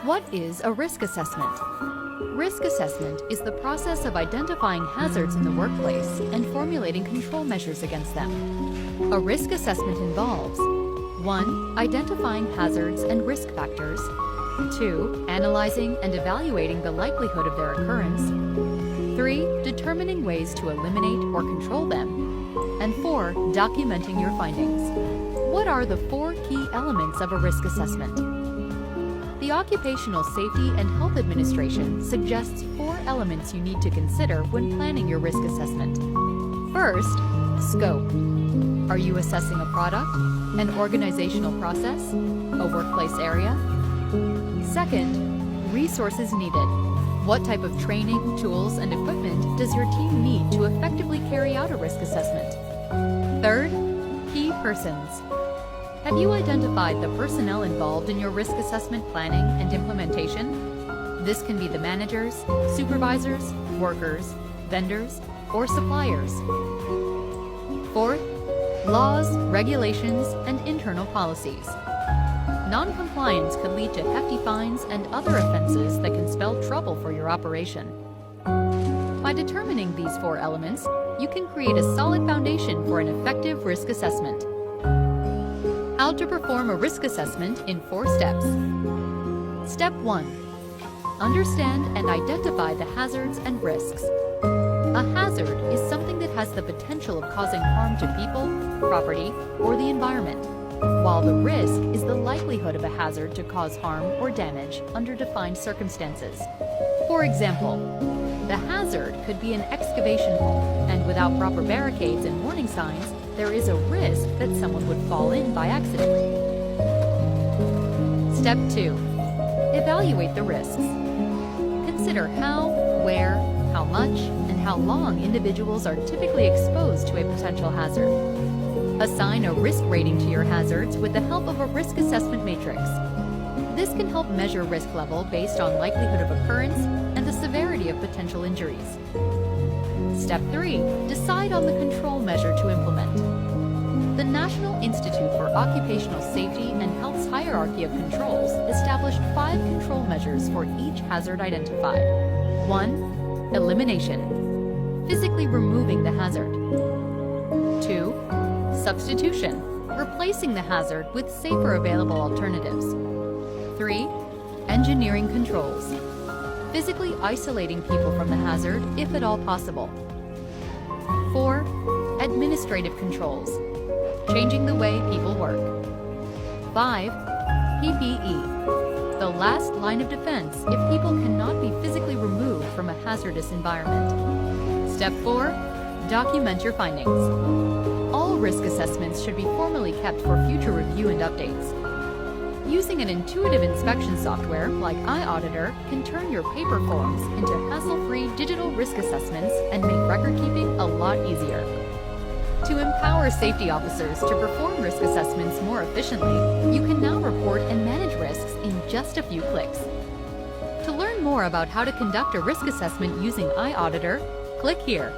What is a risk assessment? Risk assessment is the process of identifying hazards in the workplace and formulating control measures against them. A risk assessment involves 1. Identifying hazards and risk factors, 2. Analyzing and evaluating the likelihood of their occurrence, 3. Determining ways to eliminate or control them, and 4. Documenting your findings. What are the 4 key elements of a risk assessment? The Occupational Safety and Health Administration suggests 4 elements you need to consider when planning your risk assessment. First, scope. Are you assessing a product, an organizational process, a workplace area? Second, resources needed. What type of training, tools, and equipment does your team need to effectively carry out a risk assessment? Third, key persons. Have you identified the personnel involved in your risk assessment planning and implementation? This can be the managers, supervisors, workers, vendors, or suppliers. Fourth, laws, regulations, and internal policies. Non-compliance could lead to hefty fines and other offenses that can spell trouble for your operation. By determining these 4 elements, you can create a solid foundation for an effective risk assessment. How to perform a risk assessment in 4 steps. Step 1. Understand and identify the hazards and risks. A hazard is something that has the potential of causing harm to people, property, or the environment, while the risk is the likelihood of a hazard to cause harm or damage under defined circumstances. For example, the hazard could be an excavation hole, and without proper barricades and warning signs, there is a risk that someone would fall in by accident. Step 2. Evaluate the risks. Consider how, where, how much, and how long individuals are typically exposed to a potential hazard. Assign a risk rating to your hazards with the help of a risk assessment matrix. This can help measure risk level based on likelihood of occurrence and the severity of potential injuries. Step 3. Decide on the control measure to implement. The National Institute for Occupational Safety and Health's hierarchy of controls established 5 control measures for each hazard identified. 1. Elimination. Physically removing the hazard. 2. Substitution. Replacing the hazard with safer available alternatives. 3. Engineering controls. Physically isolating people from the hazard if at all possible. 4. Administrative controls. Changing the way people work. 5. PPE. The last line of defense if people cannot be physically removed from a hazardous environment. Step 4. Document your findings. All risk assessments should be formally kept for future review and updates. Using an intuitive inspection software like iAuditor can turn your paper forms into hassle-free digital risk assessments and make record-keeping a lot easier. To empower safety officers to perform risk assessments more efficiently, you can now report and manage risks in just a few clicks. To learn more about how to conduct a risk assessment using iAuditor, click here.